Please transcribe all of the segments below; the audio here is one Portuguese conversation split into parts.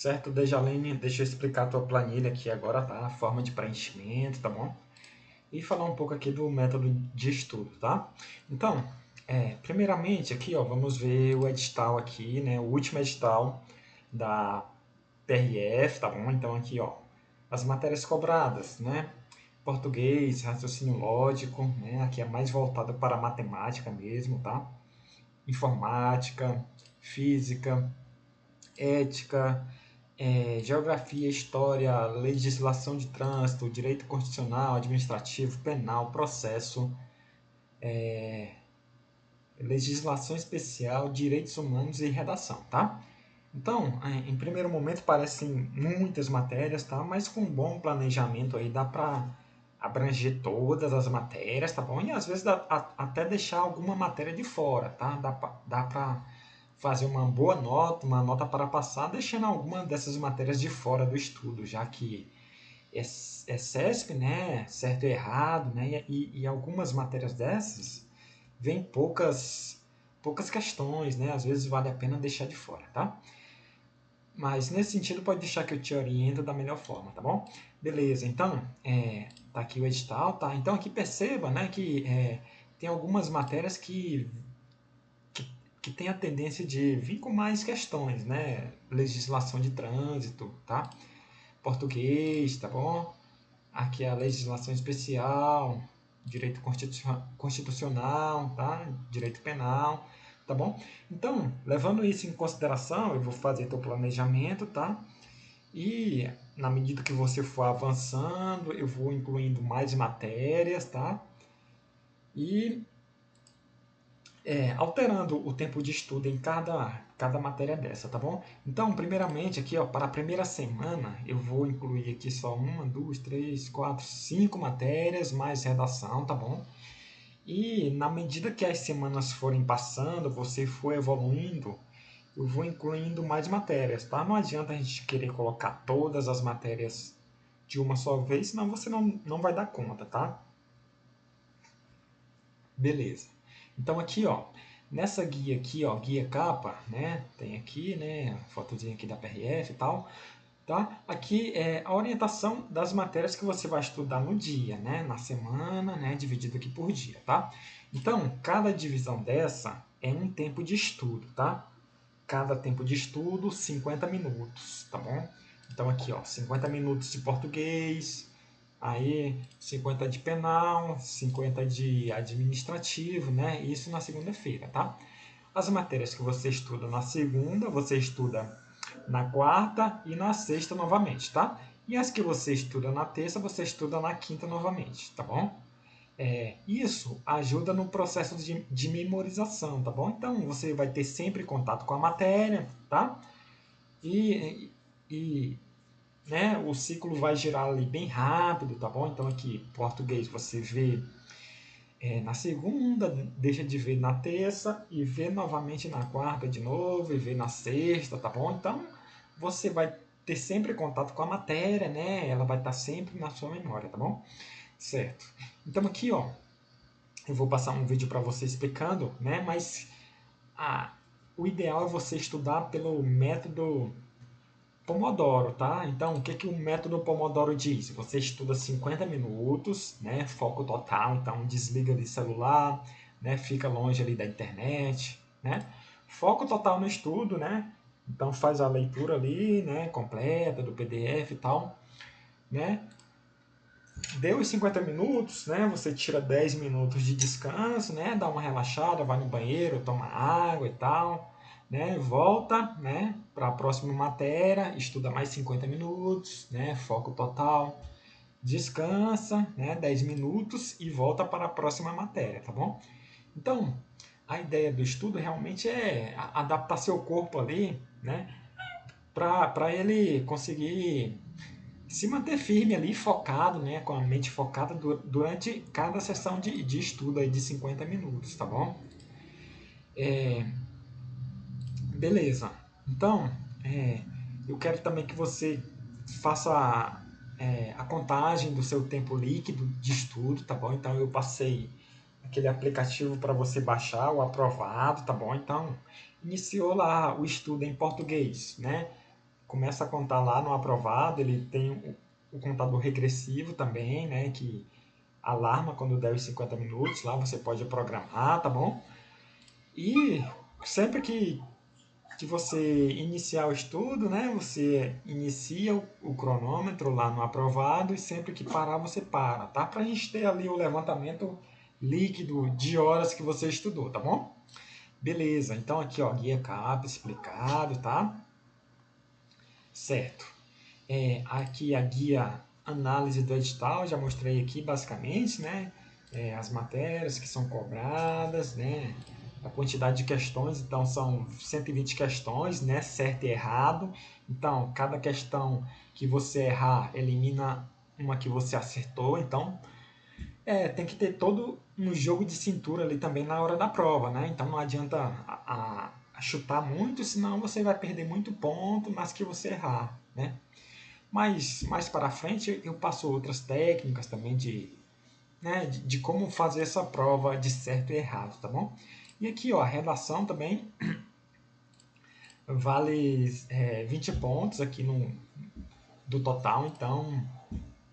Certo, Dejaline, deixa eu explicar a tua planilha aqui agora, tá? A forma de preenchimento, tá bom? E falar um pouco aqui do método de estudo, tá? Então, primeiramente aqui, ó, vamos ver o edital aqui, né? O último edital da PRF, tá bom? Então aqui, ó, as matérias cobradas, né? Português, raciocínio lógico, né? Aqui é mais voltado para a matemática mesmo, tá? Informática, física, ética, geografia, história, legislação de trânsito, direito constitucional, administrativo, penal, processo, legislação especial, direitos humanos e redação, tá? Então, em primeiro momento parecem muitas matérias, tá? Mas com um bom planejamento aí dá para abranger todas as matérias, tá bom? E às vezes até deixar alguma matéria de fora, tá? Dá para fazer uma boa nota, uma nota para passar, deixando alguma dessas matérias de fora do estudo, já que é CESP, né? Certo e errado, né? E algumas matérias dessas vem poucas questões, né? Às vezes vale a pena deixar de fora, tá? Mas nesse sentido pode deixar que eu te oriento da melhor forma, tá bom? Beleza, então, tá aqui o edital, tá? Então aqui perceba, né, que tem algumas matérias que tem a tendência de vir com mais questões, né? Legislação de trânsito, tá? Português, tá bom? Aqui a legislação especial, direito constitucional, tá? Direito penal, tá bom? Então, levando isso em consideração, eu vou fazer teu planejamento, tá? E na medida que você for avançando, eu vou incluindo mais matérias, tá? E alterando o tempo de estudo em cada matéria dessa, tá bom? Então, primeiramente, aqui, ó, para a primeira semana, eu vou incluir aqui só uma, duas, três, quatro, cinco matérias, mais redação, tá bom? E na medida que as semanas forem passando, você for evoluindo, eu vou incluindo mais matérias, tá? Não adianta a gente querer colocar todas as matérias de uma só vez, senão você não vai dar conta, tá? Beleza. Então aqui, ó, nessa guia aqui, ó, guia capa, né? Tem aqui, né, a fotozinha aqui da PRF e tal, tá? Aqui é a orientação das matérias que você vai estudar no dia, né, na semana, né, dividido aqui por dia, tá? Então, cada divisão dessa é um tempo de estudo, tá? Cada tempo de estudo, 50 minutos, tá bom? Então aqui, ó, 50 minutos de português, aí 50 de penal, 50 de administrativo, né? Isso na segunda-feira, tá? As matérias que você estuda na segunda, você estuda na quarta e na sexta novamente, tá? E as que você estuda na terça, você estuda na quinta novamente, tá bom? Isso ajuda no processo de memorização, tá bom? Então você vai ter sempre contato com a matéria, tá? E, e né, o ciclo vai girar ali bem rápido, tá bom? Então aqui, português, você vê na segunda, deixa de ver na terça e vê novamente na quarta de novo e vê na sexta, tá bom? Então você vai ter sempre contato com a matéria, né? Ela vai estar sempre na sua memória, tá bom? Certo. Então aqui, ó, eu vou passar um vídeo para você explicando, né? Mas ah, o ideal é você estudar pelo método Pomodoro, tá? Então, o que, que o método Pomodoro diz? Você estuda 50 minutos, né? Foco total, então desliga ali celular, né? Fica longe ali da internet, né? Foco total no estudo, né? Então faz a leitura ali, né? Completa do PDF e tal, né? Deu os 50 minutos, né? Você tira 10 minutos de descanso, né? Dá uma relaxada, vai no banheiro, toma água e tal, né? Volta, né? Para a próxima matéria, estuda mais 50 minutos, né? Foco total, descansa, né? 10 minutos e volta para a próxima matéria, tá bom? Então, a ideia do estudo realmente é adaptar seu corpo ali, né? Para ele conseguir se manter firme ali, focado, né, com a mente focada durante cada sessão de estudo aí de 50 minutos, tá bom? Beleza. Então, eu quero também que você faça a contagem do seu tempo líquido de estudo, tá bom? Então, eu passei aquele aplicativo para você baixar, o aprovado, tá bom? Então, iniciou lá o estudo em português, né? começa a contar lá no aprovado, ele tem o contador regressivo também, né, que alarma quando der os 50 minutos, lá você pode programar, tá bom? E sempre que você iniciar o estudo, né, você inicia o cronômetro lá no aprovado e sempre que parar você para, tá? Pra gente ter ali o levantamento líquido de horas que você estudou, tá bom? Beleza, então aqui ó, guia CAP explicado, tá? Certo. Aqui a guia análise do edital, já mostrei aqui basicamente, né? As matérias que são cobradas, né? A quantidade de questões, então são 120 questões, né? Certo e errado. Então, cada questão que você errar, elimina uma que você acertou. Então, tem que ter todo um jogo de cintura ali também na hora da prova, né? Então não adianta a chutar muito, senão você vai perder muito ponto nas que você errar, né? Mas mais para frente eu passo outras técnicas também de como fazer essa prova de certo e errado, tá bom? E aqui, ó, a redação também vale 20 pontos aqui do total, então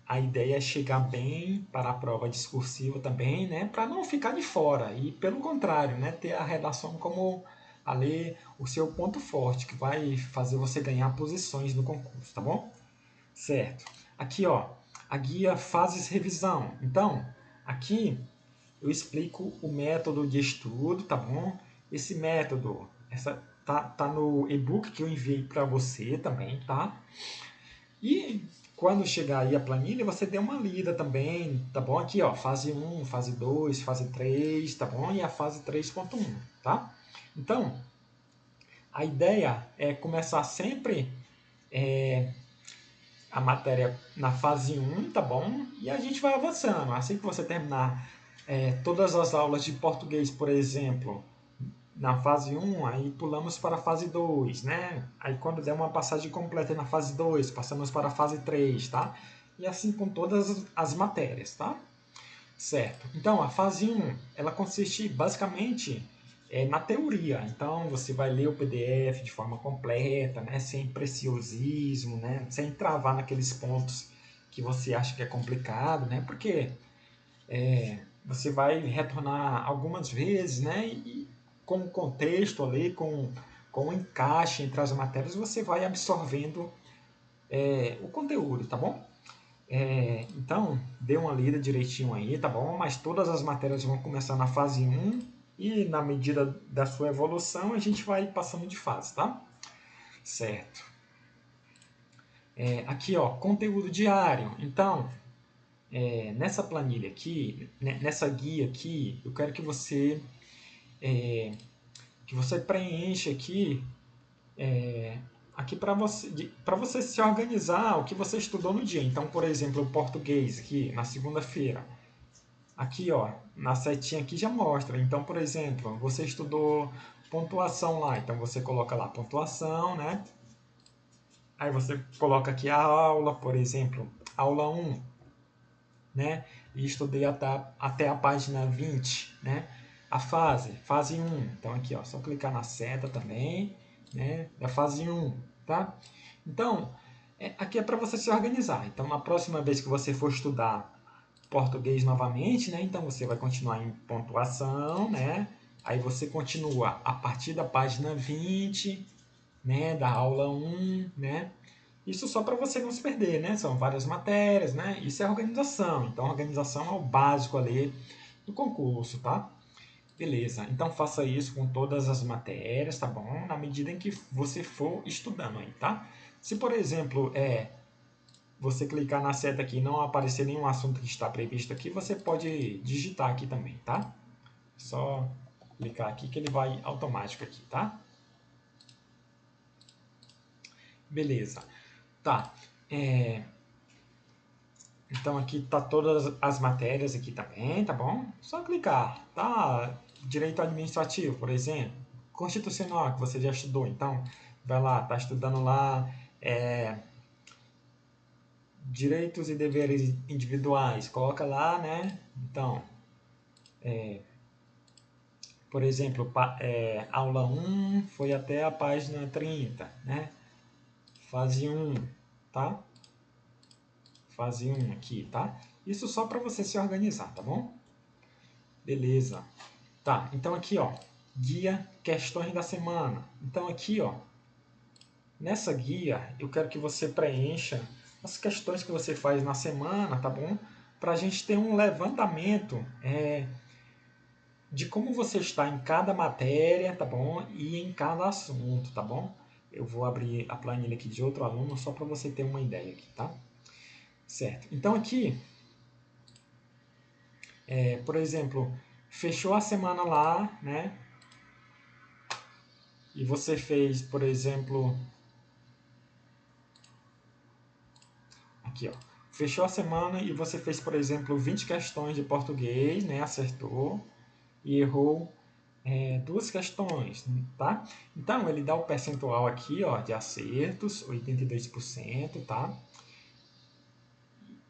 a ideia é chegar bem para a prova discursiva também, né, para não ficar de fora e pelo contrário, né, ter a redação como ali o seu ponto forte, que vai fazer você ganhar posições no concurso, tá bom? Certo. Aqui, ó, a guia Fases Revisão. Então, aqui eu explico o método de estudo, tá bom? Esse método, tá no e-book que eu enviei para você também, tá? E quando chegar aí a planilha, você dê uma lida também, tá bom? Aqui, ó, fase 1, fase 2, fase 3, tá bom? E a fase 3.1, tá? Então, a ideia é começar sempre a matéria na fase 1, tá bom? E a gente vai avançando. Assim que você terminar todas as aulas de português, por exemplo, na fase 1, aí pulamos para a fase 2, né? Aí quando der uma passagem completa na fase 2, passamos para a fase 3, tá? E assim com todas as matérias, tá? Certo. Então, a fase 1, ela consiste basicamente na teoria. Então, você vai ler o PDF de forma completa, né? Sem preciosismo, né? Sem travar naqueles pontos que você acha que é complicado, né? Porque você vai retornar algumas vezes, né? E com o contexto ali, com o encaixe entre as matérias, você vai absorvendo o conteúdo, tá bom? Então, dê uma lida direitinho aí, tá bom? Mas todas as matérias vão começar na fase 1 e na medida da sua evolução a gente vai passando de fase, tá? Certo. Aqui, ó, conteúdo diário. Então, nessa planilha aqui, nessa guia aqui, eu quero que você preencha aqui para você se organizar o que você estudou no dia. Então, por exemplo, o português aqui na segunda-feira. Aqui, ó, na setinha aqui já mostra. Então, por exemplo, você estudou pontuação lá, então você coloca lá pontuação, né? Aí você coloca aqui a aula, por exemplo, aula 1, né? E estudei até a página 20, né? A fase 1. Então aqui, ó, só clicar na seta também, né? Da fase 1, tá? Então, aqui é para você se organizar. Então, na próxima vez que você for estudar português novamente, né? Então você vai continuar em pontuação, né? Aí você continua a partir da página 20, né, da aula 1, né? Isso só para você não se perder, né? São várias matérias, né? Isso é organização. Então, organização é o básico ali do concurso, tá? Beleza. Então, faça isso com todas as matérias, tá bom? Na medida em que você for estudando aí, tá? Se, por exemplo, você clicar na seta aqui e não aparecer nenhum assunto que está previsto aqui, você pode digitar aqui também, tá? Só clicar aqui que ele vai automático aqui, tá? Beleza. Tá. Então aqui tá todas as matérias aqui também, tá bom? Só clicar, tá? Direito administrativo, por exemplo. Constitucional, que você já estudou. Então, vai lá, tá estudando lá direitos e deveres individuais. Coloca lá, né? Então, por exemplo, aula 1 foi até a página 30, né? fase 1, tá? Fase 1 aqui, tá? Isso só para você se organizar, tá bom? Beleza. Tá, então aqui, ó, guia questões da semana. Então aqui, ó, nessa guia eu quero que você preencha as questões que você faz na semana, tá bom? Para a gente ter um levantamento de como você está em cada matéria, tá bom? E em cada assunto, tá bom? Eu vou abrir a planilha aqui de outro aluno só para você ter uma ideia aqui, tá? Certo. Então aqui, por exemplo, fechou a semana lá, né? E você fez, por exemplo, aqui, ó. Fechou a semana e você fez, por exemplo, 20 questões de português, né? Acertou e errou duas questões, tá? Então, ele dá o percentual aqui, ó, de acertos, 82%, tá?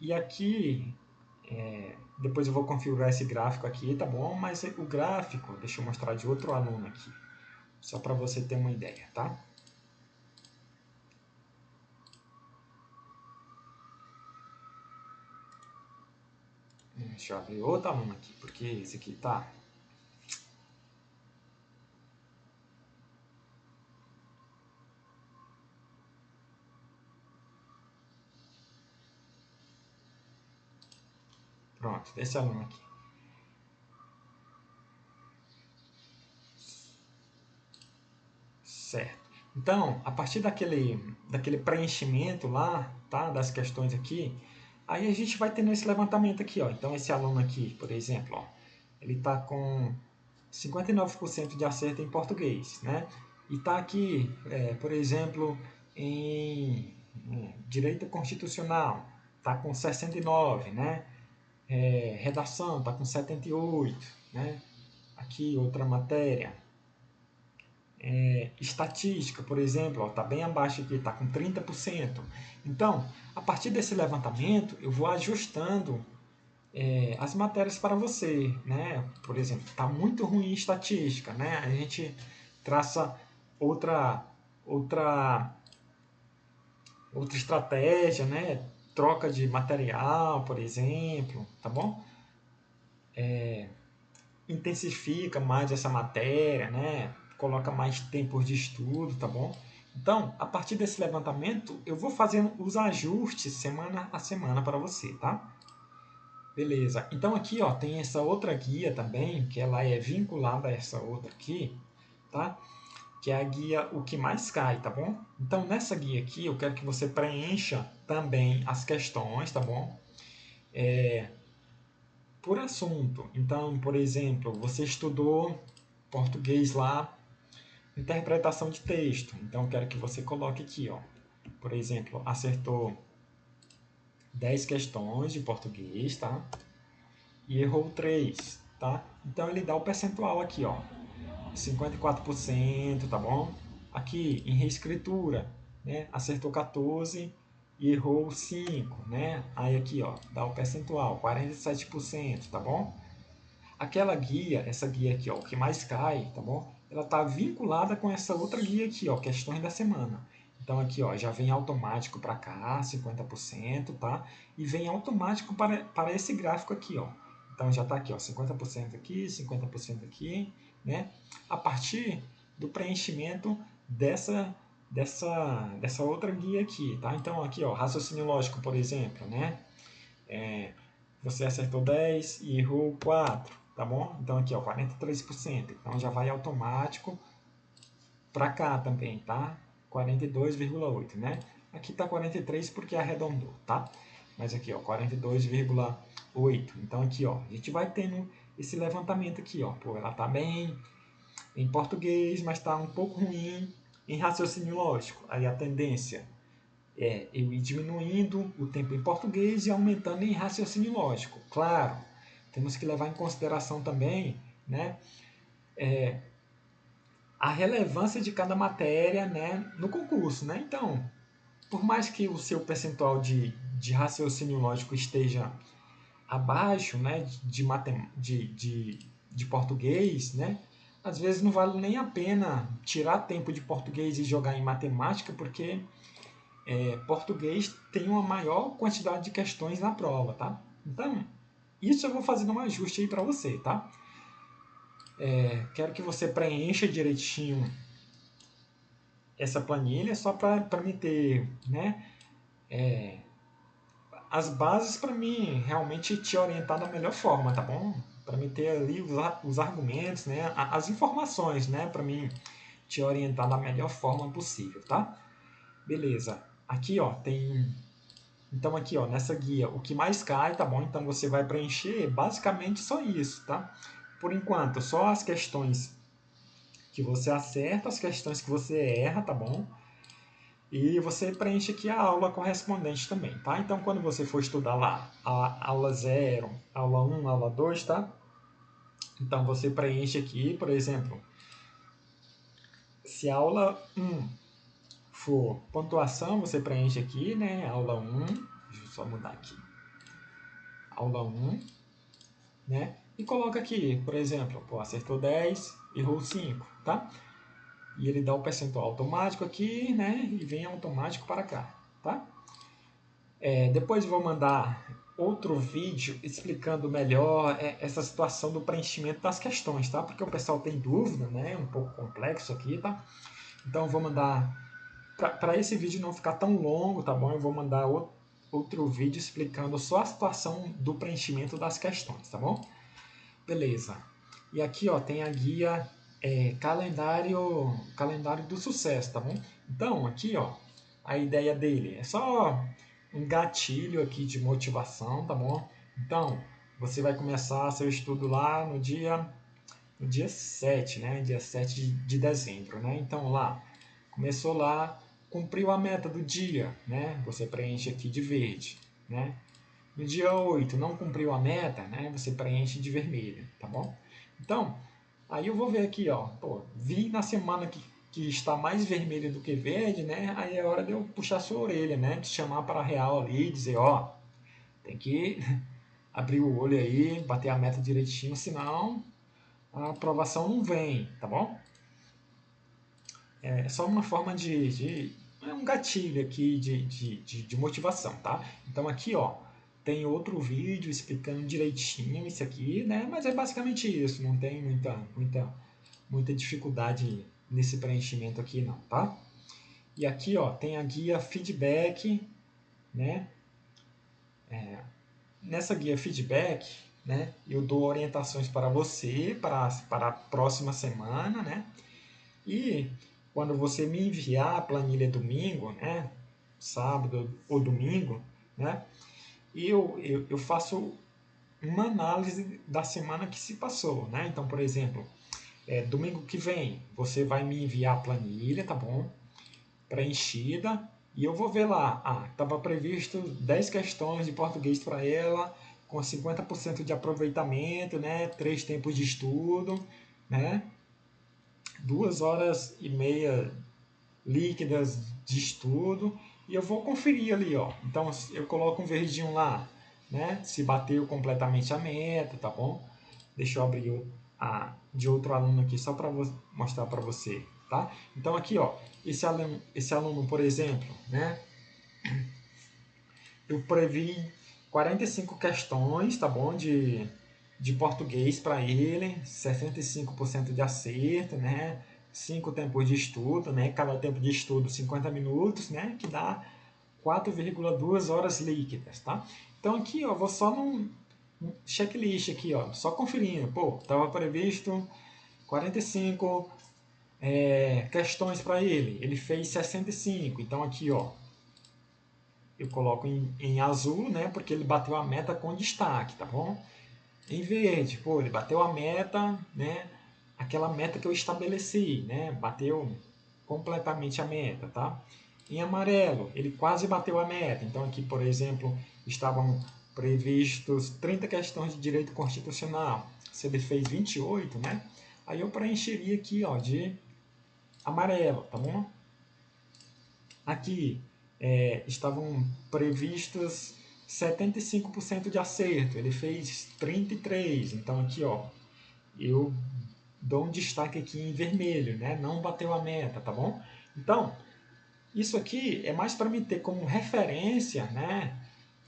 E aqui, depois eu vou configurar esse gráfico aqui, tá bom? Mas o gráfico, deixa eu mostrar de outro aluno aqui, só para você ter uma ideia, tá? Deixa eu abrir outro aluno aqui, porque esse aqui tá... Pronto, desse aluno aqui. Certo. Então, a partir daquele preenchimento lá, tá, das questões aqui, aí a gente vai tendo esse levantamento aqui, ó. Então, esse aluno aqui, por exemplo, ó, ele está com 59% de acerto em português, né? E está aqui, por exemplo, em direito constitucional, está com 69, né? Redação está com 78, né? Aqui outra matéria, estatística, por exemplo, está bem abaixo aqui, está com 30%. Então, a partir desse levantamento, eu vou ajustando as matérias para você, né? Por exemplo, está muito ruim em estatística, né? A gente traça outra outra outra estratégia, né? Troca de material, por exemplo, tá bom? Intensifica mais essa matéria, né? Coloca mais tempos de estudo, tá bom? Então, a partir desse levantamento, eu vou fazendo os ajustes semana a semana para você, tá? Beleza. Então aqui, ó, tem essa outra guia também, que ela é vinculada a essa outra aqui, tá? Que é a guia O que mais cai, tá bom? Então nessa guia aqui, eu quero que você preencha também as questões, tá bom? Por assunto. Então, por exemplo, você estudou português lá, interpretação de texto. Então, eu quero que você coloque aqui, ó. Por exemplo, acertou 10 questões de português, tá? E errou 3, tá? Então, ele dá o percentual aqui, ó. 54%, tá bom? Aqui, em reescritura, né? Acertou 14 e errou 5, né? Aí aqui, ó, dá o percentual, 47%, tá bom? Aquela guia, essa guia aqui, ó, o que mais cai, tá bom? Ela está vinculada com essa outra guia aqui, ó, questões da semana. Então aqui, ó, já vem automático para cá, 50%, tá? E vem automático para esse gráfico aqui, ó. Então já está aqui, ó, 50% aqui, 50% aqui, né? A partir do preenchimento dessa outra guia aqui, tá? Então aqui, ó, raciocínio lógico, por exemplo, né? Você acertou 10 e errou 4, tá bom? Então aqui, ó, 43%. Então já vai automático para cá também, tá? 42,8, né? Aqui tá 43 porque arredondou, tá? Mas aqui, ó, 42,8. Então aqui, ó, a gente vai tendo esse levantamento aqui, ó. Pô, ela tá bem em português, mas tá um pouco ruim em raciocínio lógico. Aí a tendência eu ir diminuindo o tempo em português e aumentando em raciocínio lógico. Claro, temos que levar em consideração também, né, a relevância de cada matéria, né, no concurso, né? Então, por mais que o seu percentual de raciocínio lógico esteja abaixo, né, de português, né, às vezes não vale nem a pena tirar tempo de português e jogar em matemática, porque português tem uma maior quantidade de questões na prova, tá? Então, isso eu vou fazer um ajuste aí para você, tá? Quero que você preencha direitinho essa planilha só para me ter, né, as bases para mim realmente te orientar da melhor forma, tá bom? Para me ter ali os argumentos, né, as informações, né, para mim te orientar da melhor forma possível, tá? Beleza. Aqui, ó, tem. Então aqui, ó, nessa guia, o que mais cai, tá bom? Então você vai preencher basicamente só isso, tá? Por enquanto, só as questões que você acerta, as questões que você erra, tá bom? E você preenche aqui a aula correspondente também, tá? Então, quando você for estudar lá a aula 0, aula 1, aula 2, tá? Então, você preenche aqui, por exemplo, se a aula 1 for pontuação, você preenche aqui, né? Aula 1, deixa eu só mudar aqui. Aula 1, né? E coloca aqui, por exemplo, pô, acertou 10, errou 5, tá? E ele dá o percentual automático aqui, né? E vem automático para cá, tá? Depois eu vou mandar outro vídeo explicando melhor essa situação do preenchimento das questões, tá? Porque o pessoal tem dúvida, né? É um pouco complexo aqui, tá? Então eu vou mandar, para esse vídeo não ficar tão longo, tá bom? Eu vou mandar outro vídeo explicando só a situação do preenchimento das questões, tá bom? Beleza. E aqui, ó, tem a guia calendário do sucesso, tá bom? Então, aqui, ó, a ideia dele é só um gatilho aqui de motivação, tá bom? Então, você vai começar seu estudo lá no dia 7, né? Dia 7 de dezembro, né? Então, lá, começou lá, cumpriu a meta do dia, né? Você preenche aqui de verde, né? No dia 8 não cumpriu a meta, né? Você preenche de vermelho, tá bom? Então, aí eu vou ver aqui, ó. Pô, vi na semana que está mais vermelho do que verde, né? Aí é hora de eu puxar sua orelha, né? De chamar para a real ali e dizer, ó, tem que abrir o olho aí, bater a meta direitinho, senão a aprovação não vem, tá bom? É só uma forma é um gatilho aqui de motivação, tá? Então aqui, ó, tem outro vídeo explicando direitinho isso aqui, né? Mas é basicamente isso, não tem muita dificuldade nesse preenchimento aqui não, tá? E aqui, ó, tem a guia feedback, né? Nessa guia feedback, né, eu dou orientações para você para a próxima semana, né? E quando você me enviar a planilha domingo, né, sábado ou domingo, né, eu faço uma análise da semana que se passou, né? Então, por exemplo, domingo que vem você vai me enviar a planilha, tá bom? Preenchida, e eu vou ver lá, estava previsto 10 questões de português para ela, com 50% de aproveitamento, né? 3 tempos de estudo, né? 2 horas e meia líquidas de estudo, e eu vou conferir ali, ó. Então eu coloco um verdinho lá, né? Se bateu completamente a meta, tá bom? Deixa eu abrir de outro aluno aqui só para mostrar para você, tá? Então aqui, ó, esse aluno, por exemplo, né? Eu previ 45 questões, tá bom? De português para ele, 65% de acerto, né? 5 tempos de estudo, né? Cada tempo de estudo 50 minutos, né? Que dá 4,2 horas líquidas, tá? Então aqui, ó, vou só num checklist aqui, ó, só conferindo. Pô, estava previsto 45 questões para ele, ele fez 65. Então aqui, ó, eu coloco em azul, né? Porque ele bateu a meta com destaque, tá bom? Em verde, pô, ele bateu a meta, né? Aquela meta que eu estabeleci, né? Bateu completamente a meta, tá? Em amarelo, ele quase bateu a meta. Então aqui, por exemplo, estavam previstos 30 questões de direito constitucional. Se ele fez 28, né? Aí eu preencheria aqui, ó, de amarelo, tá bom? Aqui estavam previstos 75% de acerto, ele fez 33%. Então aqui, ó, eu dou um destaque aqui em vermelho, né? Não bateu a meta, tá bom? Então, Isso aqui é mais para me ter como referência, né,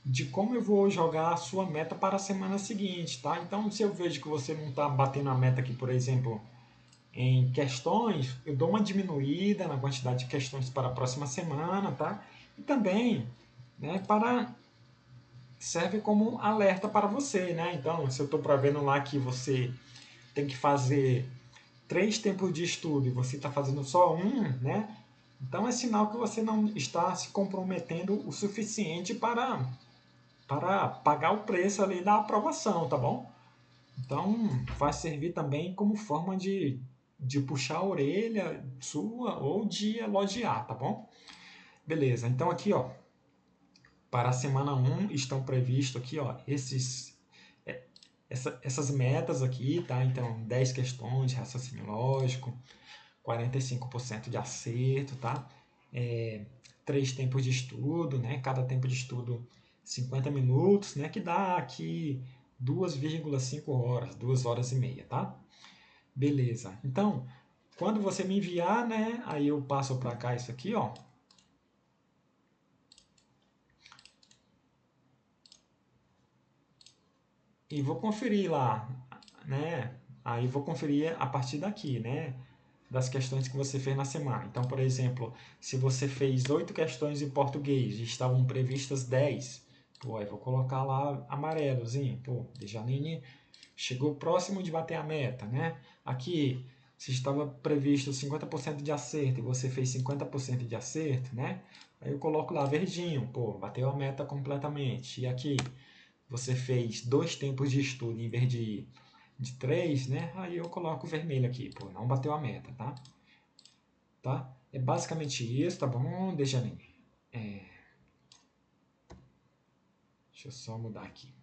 de como eu vou jogar a sua meta para a semana seguinte, tá? Então, se eu vejo que você não está batendo a meta aqui, por exemplo, em questões, eu dou uma diminuída na quantidade de questões para a próxima semana, tá? E também, né, serve como alerta para você, né? Então, se eu estou prevendo lá que você tem que fazer 3 tempos de estudo e você está fazendo só um, né? Então é sinal que você não está se comprometendo o suficiente para pagar o preço ali da aprovação, tá bom? Então vai servir também como forma de puxar a orelha sua ou de elogiar, tá bom? Beleza, então aqui ó, para a semana um estão previstos aqui ó, essas metas aqui, tá? Então 10 questões de raciocínio lógico, 45% de acerto, tá? 3 tempos de estudo, né? Cada tempo de estudo 50 minutos, né? Que dá aqui 2,5 horas, 2 horas e meia, tá? Beleza. Então, quando você me enviar, né? Aí eu passo para cá isso aqui, ó. E vou conferir lá, né? Aí vou conferir a partir daqui, né? Das questões que você fez na semana. Então, por exemplo, se você fez 8 questões em português e estavam previstas 10, pô, aí vou colocar lá amarelozinho. Pô, Dejanine chegou próximo de bater a meta, né? Aqui, se estava previsto 50% de acerto e você fez 50% de acerto, né? Aí eu coloco lá verdinho, pô, bateu a meta completamente. E aqui, você fez 2 tempos de estudo em vez de 3, né? Aí eu coloco vermelho aqui, pô, não bateu a meta, tá? Tá? É basicamente isso, tá bom, Dejanine? Deixa eu só mudar aqui.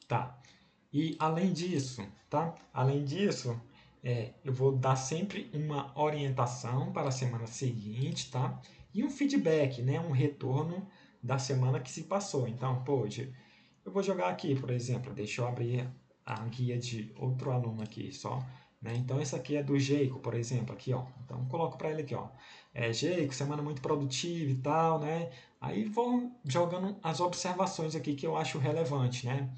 Tá. E além disso, tá? Além disso, eu vou dar sempre uma orientação para a semana seguinte, tá? E um feedback, né? Um retorno da semana que se passou. Então, pô, eu vou jogar aqui, por exemplo, deixa eu abrir a guia de outro aluno aqui só. Né? Então, esse aqui é do Jeico, por exemplo, aqui, ó. Então, coloco para ele aqui, ó. Jeico, semana muito produtiva e tal, né? Aí vou jogando as observações aqui que eu acho relevante, né?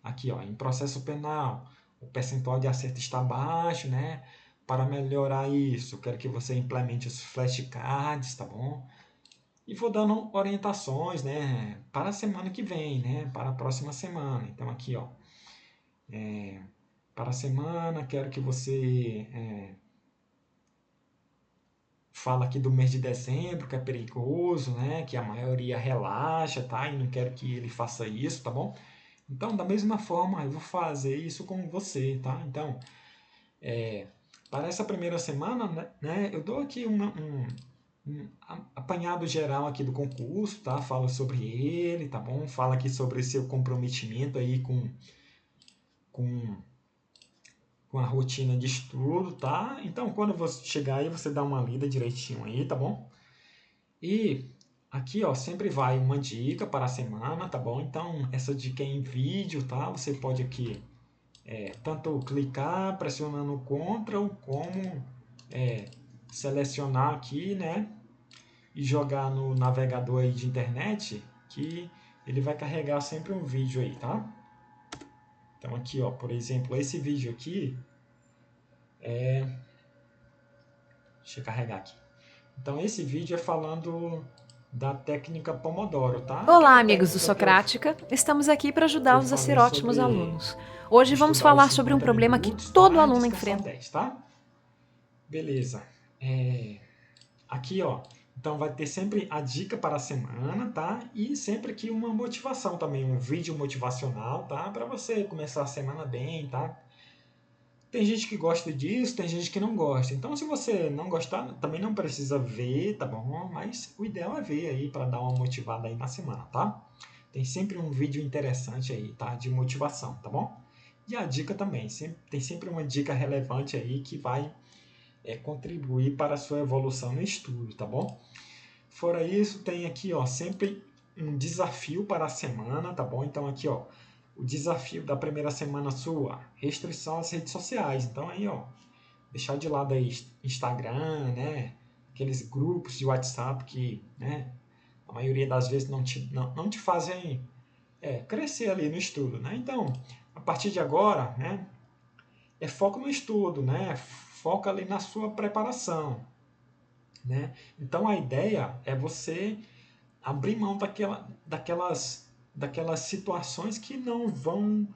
Aqui, ó, em processo penal, o percentual de acerto está baixo, né? Para melhorar isso, quero que você implemente os flashcards, tá bom? E vou dando orientações, né, para a semana que vem, né, para a próxima semana. Então aqui, ó, para a semana quero que você fala aqui do mês de dezembro, que é perigoso, né, que a maioria relaxa, tá, e não quero que ele faça isso, tá bom? Então, da mesma forma, eu vou fazer isso com você, tá? Então, para essa primeira semana, né, eu dou aqui um apanhado geral aqui do concurso, tá? Fala sobre ele, tá bom? Fala aqui sobre seu comprometimento aí com, com a rotina de estudo, tá? Então, quando você chegar aí, você dá uma lida direitinho aí, tá bom? E aqui, ó, sempre vai uma dica para a semana, tá bom? Então, essa dica é em vídeo, tá? Você pode aqui tanto clicar pressionando Ctrl como selecionar aqui, né? E jogar no navegador aí de internet que ele vai carregar sempre um vídeo aí, tá? Então aqui, ó, por exemplo, esse vídeo aqui, deixa eu carregar aqui. Então esse vídeo é falando da técnica Pomodoro, tá? Olá, Aquela amigos do técnica Socrática. Estamos aqui para que eu ajudá-los a ser falei ótimos sobre alunos. Hoje vamos estudar os falar sobre um 50 problema que minutos, todo tá? E aluno descansar enfrenta. 10, tá? Beleza. É, Aqui, ó, então vai ter sempre a dica para a semana, tá? E sempre aqui uma motivação também, um vídeo motivacional, tá? Para você começar a semana bem, tá? Tem gente que gosta disso, tem gente que não gosta. Então, se você não gostar, também não precisa ver, tá bom? Mas o ideal é ver aí para dar uma motivada aí na semana, tá? Tem sempre um vídeo interessante aí, tá? De motivação, tá bom? E a dica também, tem sempre uma dica relevante aí que vai contribuir para a sua evolução no estudo, tá bom? Fora isso, tem aqui, ó, sempre um desafio para a semana, tá bom? Então aqui, ó, o desafio da primeira semana sua, restrição às redes sociais. Então aí, ó, deixar de lado aí Instagram, né? aqueles grupos de WhatsApp que, né, a maioria das vezes não te fazem crescer ali no estudo, né? Então, a partir de agora, né, é foco no estudo, né? Foca ali na sua preparação, né? Então, a ideia é você abrir mão daquelas situações que não vão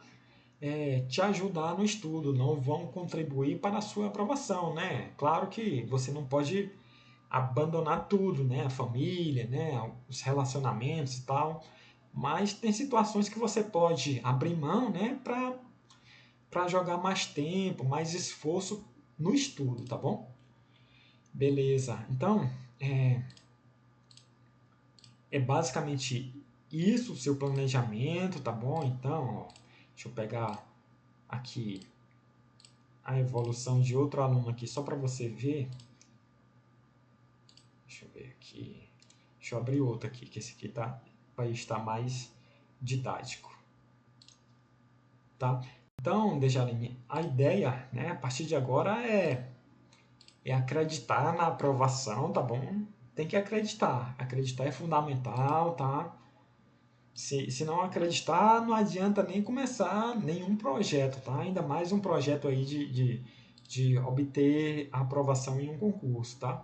te ajudar no estudo, não vão contribuir para a sua aprovação, né? Claro que você não pode abandonar tudo, né? A família, né? Os relacionamentos e tal, mas tem situações que você pode abrir mão, né? Para jogar mais tempo, mais esforço no estudo, tá bom? Beleza. Então, é, é basicamente isso o seu planejamento, tá bom? Então, ó, deixa eu pegar aqui a evolução de outro aluno aqui, só para você ver. Deixa eu ver aqui. Deixa eu abrir outro aqui, que esse aqui vai estar mais didático. Tá? Então, Dejaline, a ideia, né, a partir de agora é acreditar na aprovação, tá bom? Tem que acreditar. Acreditar é fundamental, tá? Se não acreditar, não adianta nem começar nenhum projeto, tá? Ainda mais um projeto aí de obter a aprovação em um concurso, tá?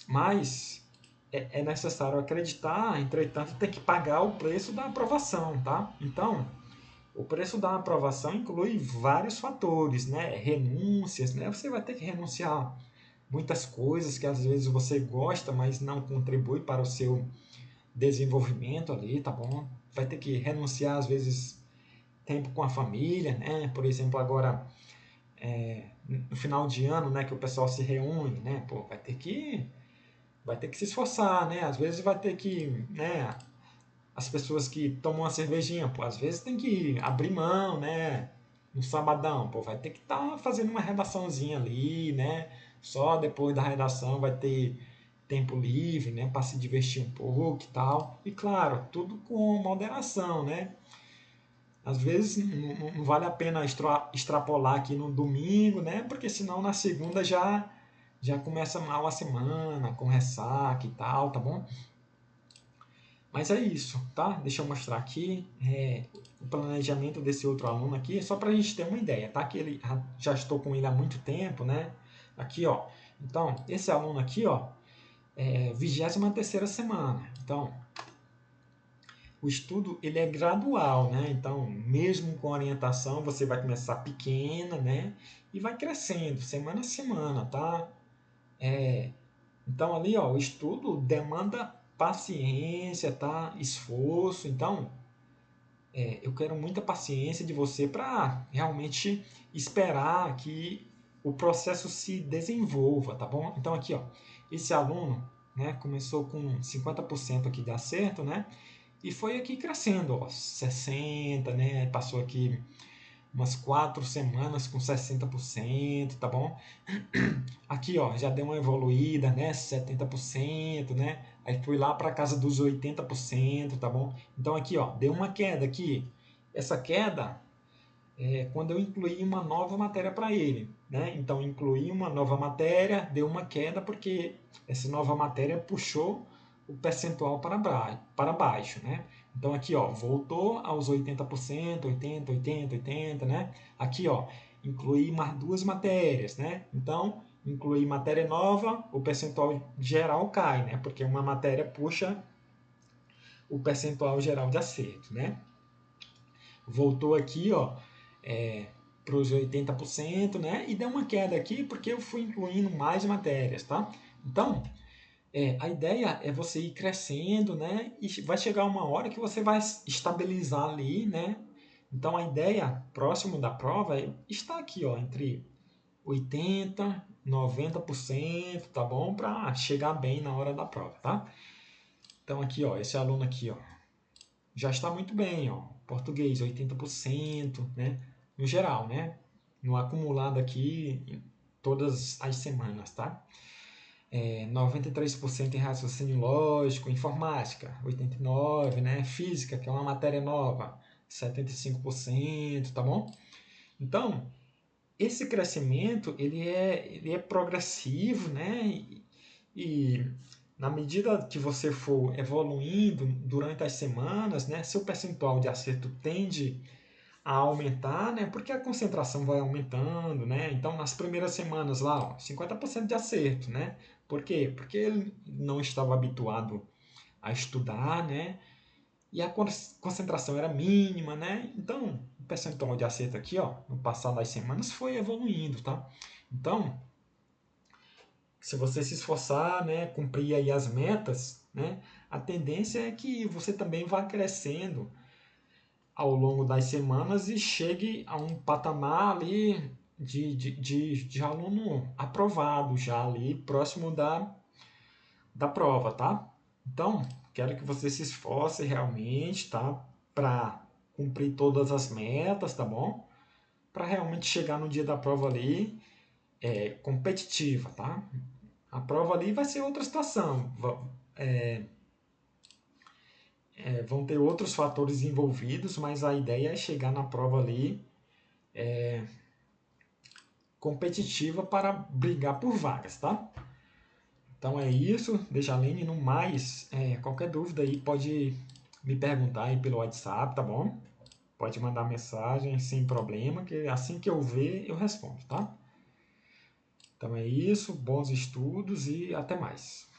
Mas é necessário acreditar, entretanto, tem que pagar o preço da aprovação, tá? Então, o preço da aprovação inclui vários fatores, né? Renúncias, né? Você vai ter que renunciar muitas coisas que às vezes você gosta, mas não contribui para o seu desenvolvimento ali, tá bom? Vai ter que renunciar às vezes tempo com a família, né? Por exemplo, agora no final de ano, né, que o pessoal se reúne, né? Pô, vai ter que se esforçar, né? Às vezes vai ter que, né, as pessoas que tomam uma cervejinha, pô, às vezes tem que abrir mão, né? No sabadão, pô, vai ter que estar fazendo uma redaçãozinha ali, né? Só depois da redação vai ter tempo livre, né? Para se divertir um pouco e tal. E claro, tudo com moderação, né? Às vezes não vale a pena extrapolar aqui no domingo, né? Porque senão na segunda já começa mal a semana, com ressaca e tal, tá bom? Mas é isso, tá? Deixa eu mostrar aqui o planejamento desse outro aluno aqui, só para a gente ter uma ideia, tá? Que ele já estou com ele há muito tempo, né? Aqui, ó. Então, esse aluno aqui, ó, é 23ª semana. Então, o estudo ele é gradual, né? Então, mesmo com orientação, você vai começar pequena, né? E vai crescendo, semana a semana, tá? Então, ali, ó, o estudo demanda paciência, tá? Esforço. Então, eu quero muita paciência de você para realmente esperar que o processo se desenvolva, tá bom? Então, aqui, ó, esse aluno, né, começou com 50% aqui de acerto, né? E foi aqui crescendo, ó, 60, né? Passou aqui umas 4 semanas com 60%, tá bom? Aqui, ó, já deu uma evoluída, né? 70%, né? Aí foi lá para casa dos 80%, tá bom? Então aqui, ó, deu uma queda aqui. Essa queda é quando eu incluí uma nova matéria para ele, né? Então incluí uma nova matéria, deu uma queda porque essa nova matéria puxou o percentual para baixo, né? Então aqui, ó, voltou aos 80%, 80, 80, 80, né? Aqui, ó, incluí mais duas matérias, né? Então, incluir matéria nova, o percentual geral cai, né? Porque uma matéria puxa o percentual geral de acerto, né? Voltou aqui, ó, para os 80%, né? E deu uma queda aqui porque eu fui incluindo mais matérias, tá? Então, a ideia é você ir crescendo, né? E vai chegar uma hora que você vai estabilizar ali, né? Então, a ideia próximo da prova está aqui, ó, entre 80, 90%, tá bom? Para chegar bem na hora da prova, tá? Então, aqui, ó, esse aluno aqui, ó, já está muito bem, ó. Português, 80%, né? No geral, né? No acumulado aqui, todas as semanas, tá? 93% em raciocínio lógico, informática, 89%, né? Física, que é uma matéria nova, 75%, tá bom? Então, esse crescimento, ele é progressivo, né? E na medida que você for evoluindo durante as semanas, né, seu percentual de acerto tende a aumentar, né, porque a concentração vai aumentando, né? Então, nas primeiras semanas lá, ó, 50% de acerto, né? Por quê? Porque ele não estava habituado a estudar, né? E a concentração era mínima, né? Então, o percentual de acerto aqui, ó, no passar das semanas foi evoluindo, tá? Então, se você se esforçar, né, cumprir aí as metas, né, a tendência é que você também vá crescendo ao longo das semanas e chegue a um patamar ali de aluno aprovado, já ali próximo da prova, tá? Então, quero que você se esforce realmente, tá? Para cumprir todas as metas, tá bom? Para realmente chegar no dia da prova ali competitiva, tá? A prova ali vai ser outra situação. Vão ter outros fatores envolvidos, mas a ideia é chegar na prova ali competitiva para brigar por vagas, tá? Então é isso, Dejalene. No mais, qualquer dúvida aí pode me perguntar aí pelo WhatsApp, tá bom? Pode mandar mensagem sem problema, que assim que eu ver, eu respondo, tá? Então é isso, bons estudos e até mais.